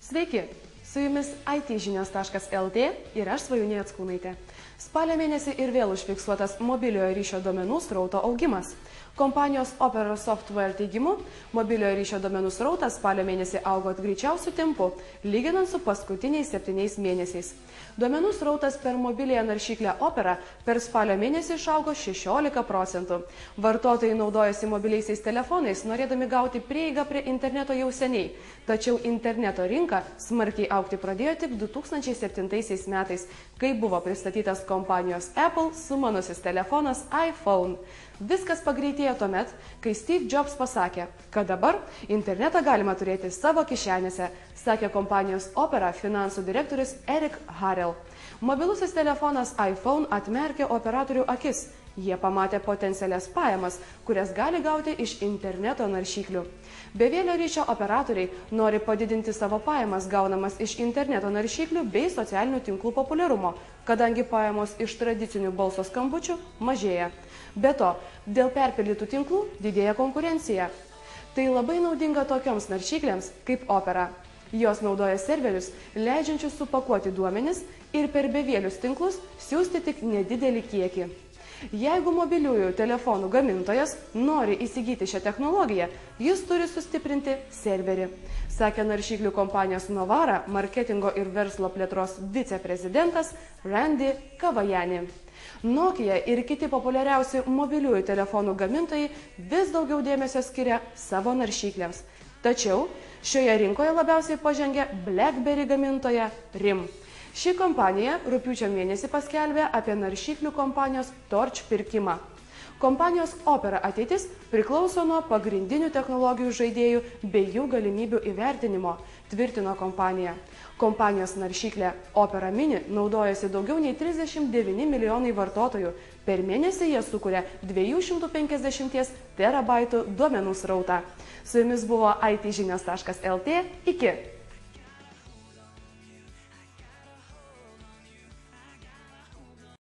Sveiki, su jumis itžinios.lt ir aš Svajūnė Jackūnaitė. Spalio mėnesį ir vėl užfiksuotas mobiliojo ryšio duomenų srauto augimas. Kompanijos Opera Software teigimu, mobiliojo ryšio duomenų srautas spalio mėnesį augo greičiausiu tempu, lyginant su paskutiniais 7 mėnesiais. Duomenų srautas per mobiliąją naršyklę Opera per spalio mėnesį išaugo 16%. Vartotojai naudojasi mobiliaisiais telefonais, norėdami gauti prieigą prie interneto jau seniai. Tačiau interneto rinka smarkiai augti pradėjo tik 2007 metais, kai buvo pristatytas kompanijos Apple sumanusis telefonas iPhone. Viskas pagreitėjo tuomet, kai Steve Jobs pasakė, kad dabar internetą galima turėti savo kišenėse, sakė kompanijos Opera finansų direktorius Eric Harrell. Mobilusis telefonas iPhone atmerkė operatorių akis. Jie pamatė potencialias pajamas, kurias gali gauti iš interneto naršyklių. Bevėlio ryšio operatoriai nori padidinti savo pajamas gaunamas iš interneto naršyklių bei socialinių tinklų populiarumo, kadangi pajamos iš tradicinių balso skambučių mažėja. Be to, dėl perpildytų tinklų didėja konkurencija. Tai labai naudinga tokioms naršyklėms kaip Opera. Jos naudoja serverius, leidžiančius supakuoti duomenis ir per bevėlius tinklus siųsti tik nedidelį kiekį. Jeigu mobiliųjų telefonų gamintojas nori įsigyti šią technologiją, jis turi sustiprinti serverį, sakė naršyklių kompanijos Novara marketingo ir verslo plėtros viceprezidentas Randy Kavajani. Nokia ir kiti populiariausi mobiliųjų telefonų gamintojai vis daugiau dėmesio skiria savo naršyklėms. Tačiau šioje rinkoje labiausiai pažengia BlackBerry gamintoja RIM. Ši kompanija rugpjūčio mėnesį paskelbė apie naršyklių kompanijos Torch pirkimą. Kompanijos Opera ateitis priklauso nuo pagrindinių technologijų žaidėjų bei jų galimybių įvertinimo, tvirtino kompanija. Kompanijos naršyklė Opera Mini naudojasi daugiau nei 39 milijonai vartotojų. Per mėnesį jie sukuria 250 terabaitų duomenų srautą. Su jumis buvo itžinios.lt. Iki.